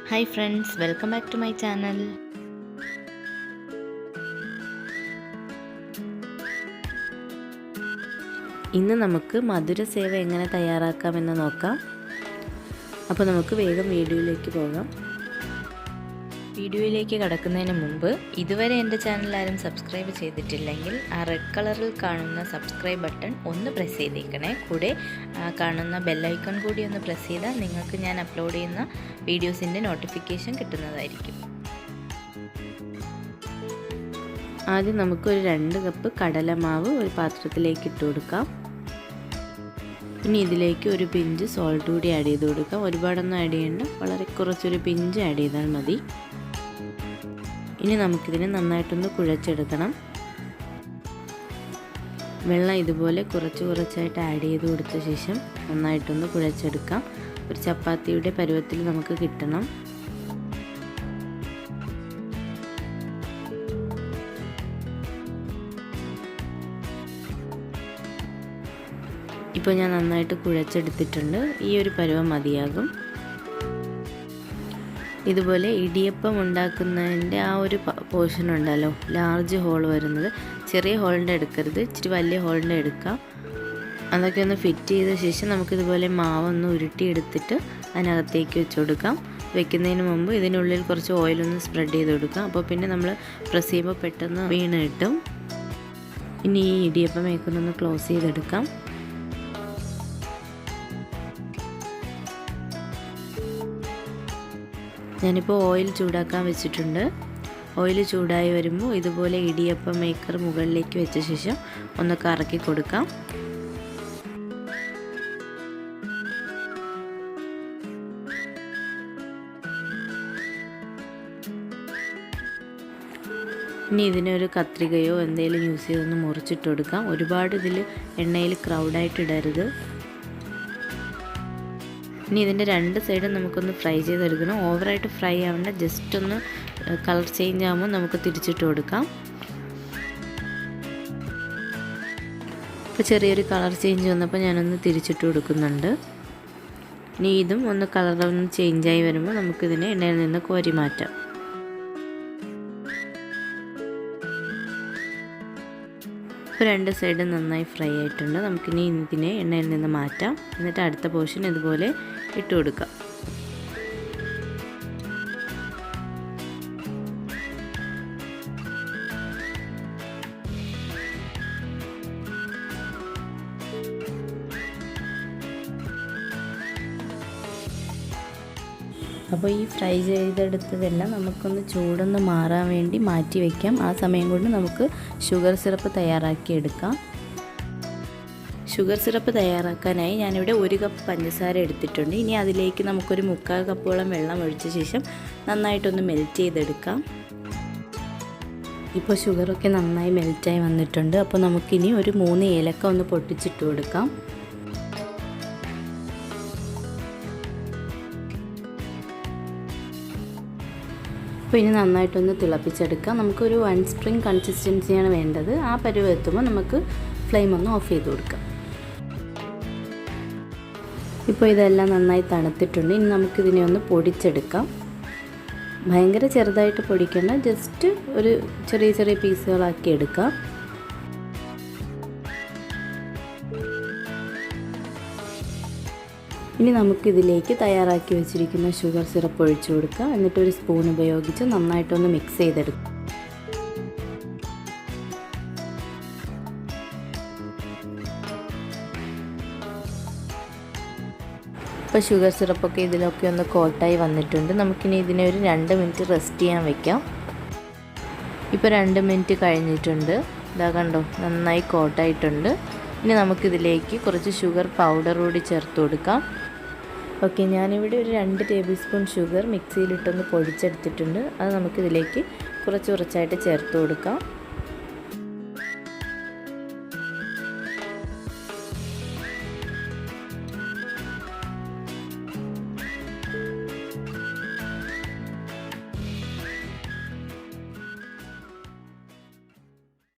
Hi friends, welcome back to my channel. ഇന്ന് നമുക്ക് മധുര സേവ എങ്ങനെ തയ്യാറാക്കാമെന്ന് നോക്കാം. അപ്പോൾ നമുക്ക് വേഗം വീഡിയോയിലേക്ക് പോകാം. വീഡിയോയിലേക്ക് കടക്കുന്നതിന് മുമ്പ് ഇതുവരെ എൻ്റെ ചാനൽ ആരും സബ്സ്ക്രൈബ് ചെയ്തിട്ടില്ലെങ്കിൽ ആ റെഡ് കളറിൽ കാണുന്ന സബ്സ്ക്രൈബ് ബട്ടൺ ഒന്ന് പ്രസ് ചെയ്തേക്കണേ. കൂടെ കാണുന്ന ബെല്ലൈക്കൺ കൂടി ഒന്ന് പ്രസ് ചെയ്താൽ നിങ്ങൾക്ക് ഞാൻ അപ്ലോഡ് ചെയ്യുന്ന വീഡിയോസിൻ്റെ നോട്ടിഫിക്കേഷൻ കിട്ടുന്നതായിരിക്കും. ആദ്യം നമുക്കൊരു 2 കപ്പ് കടലമാവ് ഒരു പാത്രത്തിലേക്ക് ഇട്ട് കൊടുക്കാം. ഇനി ഇതിലേക്ക് ഒരു പിഞ്ച് സോൾട്ട് കൂടി ആഡ് ചെയ്ത് കൊടുക്കാം. ഒരുപാടൊന്നും ആഡ് ചെയ്യേണ്ട, വളരെ കുറച്ചൊരു പിഞ്ച് ആഡ് ചെയ്താൽ മതി. ഇനി നമുക്കിതിനെ നന്നായിട്ടൊന്ന് കുഴച്ചെടുക്കണം. വെള്ളം ഇതുപോലെ കുറച്ചായിട്ട് ആഡ് ചെയ്ത് കൊടുത്ത ശേഷം നന്നായിട്ടൊന്ന് കുഴച്ചെടുക്കാം. ഒരു ചപ്പാത്തിയുടെ പരുവത്തിൽ നമുക്ക് കിട്ടണം. ഇപ്പോൾ ഞാൻ നന്നായിട്ട് കുഴച്ചെടുത്തിട്ടുണ്ട്. ഈ ഒരു പരുവം മതിയാകും. ഇതുപോലെ ഇടിയപ്പം ഉണ്ടാക്കുന്നതിൻ്റെ ആ ഒരു പോർഷൻ ഉണ്ടല്ലോ, ലാർജ് ഹോൾ വരുന്നത്, ചെറിയ ഹോളിൻ്റെ എടുക്കരുത്, ഇച്ചിരി വലിയ ഹോളിൻ്റെ എടുക്കാം. അതൊക്കെ ഒന്ന് ഫിറ്റ് ചെയ്ത ശേഷം നമുക്കിതുപോലെ മാവൊന്ന് ഉരുട്ടിയെടുത്തിട്ട് അതിനകത്തേക്ക് വെച്ച് കൊടുക്കാം. വെക്കുന്നതിന് മുമ്പ് ഇതിനുള്ളിൽ കുറച്ച് ഓയിലൊന്ന് സ്പ്രെഡ് ചെയ്ത് കൊടുക്കാം. അപ്പോൾ പിന്നെ നമ്മൾ പ്രസ് ചെയ്യുമ്പോൾ പെട്ടെന്ന് വീണ് കിട്ടും. ഇനി ഈ ഇടിയപ്പം മേക്കൊന്നൊന്ന് ക്ലോസ് ചെയ്തെടുക്കാം. ഞാനിപ്പോൾ ഓയിൽ ചൂടാക്കാൻ വെച്ചിട്ടുണ്ട്. ഓയിൽ ചൂടായി വരുമ്പോൾ ഇതുപോലെ ഇടിയപ്പം മേക്കർ മുകളിലേക്ക് വെച്ച ശേഷം ഒന്ന് കറക്കി കൊടുക്കാം. ഇനി ഇതിനൊരു കത്രികയോ എന്തെങ്കിലും യൂസ് ചെയ്തൊന്ന് മുറിച്ചിട്ട് കൊടുക്കാം. ഒരുപാട് ഇതിൽ എണ്ണയിൽ ക്രൗഡായിട്ട് ഇടരുത്. ഇനി ഇതിൻ്റെ 2 സൈഡും നമുക്കൊന്ന് ഫ്രൈ ചെയ്തെടുക്കണം. ഓവറായിട്ട് ഫ്രൈ ആവേണ്ട, ജസ്റ്റ് ഒന്ന് കളർ ചേഞ്ച് ആകുമ്പോൾ നമുക്ക് തിരിച്ചിട്ട് കൊടുക്കാം. ഇപ്പോൾ ചെറിയൊരു കളർ ചേഞ്ച് വന്നപ്പോൾ ഞാനൊന്ന് തിരിച്ചിട്ട് കൊടുക്കുന്നുണ്ട്. ഇനി ഇതും ഒന്ന് കളറൊന്ന് ചേഞ്ചായി വരുമ്പോൾ നമുക്കിതിനെ എണ്ണയിൽ നിന്ന് കോരി മാറ്റാം. ഇപ്പോൾ 2 സൈഡും നന്നായി ഫ്രൈ ആയിട്ടുണ്ട്. നമുക്കിനി ഇതിനെ എണ്ണയിൽ നിന്ന് മാറ്റാം. എന്നിട്ട് അടുത്ത പോർഷൻ ഇതുപോലെ ഇട്ട് കൊടുക്കാം. അപ്പോൾ ഈ ഫ്രൈ ചെയ്തെടുത്തതെല്ലാം നമുക്കൊന്ന് ചൂടൊന്ന് മാറാൻ വേണ്ടി മാറ്റി വയ്ക്കാം. ആ സമയം കൊണ്ട് നമുക്ക് ഷുഗർ സിറപ്പ് തയ്യാറാക്കി എടുക്കാം. ഷുഗർ സിറപ്പ് തയ്യാറാക്കാനായി ഞാനിവിടെ 1 കപ്പ് പഞ്ചസാര എടുത്തിട്ടുണ്ട്. ഇനി അതിലേക്ക് നമുക്കൊരു 3/4 കപ്പോളം വെള്ളം ഒഴിച്ച ശേഷം നന്നായിട്ടൊന്ന് മെൽറ്റ് ചെയ്തെടുക്കാം. ഇപ്പോൾ ഷുഗറൊക്കെ നന്നായി മെൽറ്റായി വന്നിട്ടുണ്ട്. അപ്പോൾ നമുക്കിനി ഒരു 3 ഏലക്ക ഒന്ന് പൊട്ടിച്ചിട്ട് കൊടുക്കാം. അപ്പോൾ ഇനി നന്നായിട്ടൊന്ന് തിളപ്പിച്ചെടുക്കാം. നമുക്കൊരു 1 സ്പ്രിംഗ് കൺസിസ്റ്റൻസിയാണ് വേണ്ടത്. ആ പരുവം എത്തുമ്പോൾ നമുക്ക് ഫ്ലെയിം ഒന്ന് ഓഫ് ചെയ്ത് കൊടുക്കാം. ഇപ്പോൾ ഇതെല്ലാം നന്നായി തണുത്തിട്ടുണ്ട്. ഇനി നമുക്കിതിനെ ഒന്ന് പൊടിച്ചെടുക്കാം. ഭയങ്കര ചെറുതായിട്ട് പൊടിക്കേണ്ട, ജസ്റ്റ് ഒരു ചെറിയ പീസുകളാക്കി എടുക്കാം. ഇനി നമുക്കിതിലേക്ക് തയ്യാറാക്കി വെച്ചിരിക്കുന്ന ഷുഗർ സിറപ്പ് ഒഴിച്ചു കൊടുക്കാം. എന്നിട്ടൊരു സ്പൂൺ ഉപയോഗിച്ച് നന്നായിട്ടൊന്ന് മിക്സ് ചെയ്തെടുക്കാം. ഇപ്പോൾ ഷുഗർ സിറപ്പൊക്കെ ഇതിലൊക്കെ ഒന്ന് കോട്ടായി വന്നിട്ടുണ്ട്. നമുക്കിനി ഇതിനെ ഒരു 2 മിനിറ്റ് റെസ്റ്റ് ചെയ്യാൻ വെക്കാം. ഇപ്പോൾ 2 മിനിറ്റ് കഴിഞ്ഞിട്ടുണ്ട്. ഇതാ കണ്ടോ, നന്നായി കോട്ടായിട്ടുണ്ട്. ഇനി നമുക്കിതിലേക്ക് കുറച്ച് ഷുഗർ പൗഡർ കൂടി ചേർത്ത് കൊടുക്കാം. ഓക്കെ, ഞാനിവിടെ ഒരു 2 ടേബിൾ സ്പൂൺ ഷുഗർ മിക്സിയിലിട്ടൊന്ന് പൊടിച്ചെടുത്തിട്ടുണ്ട്. അത് നമുക്കിതിലേക്ക് കുറച്ചായിട്ട് ചേർത്ത് കൊടുക്കാം.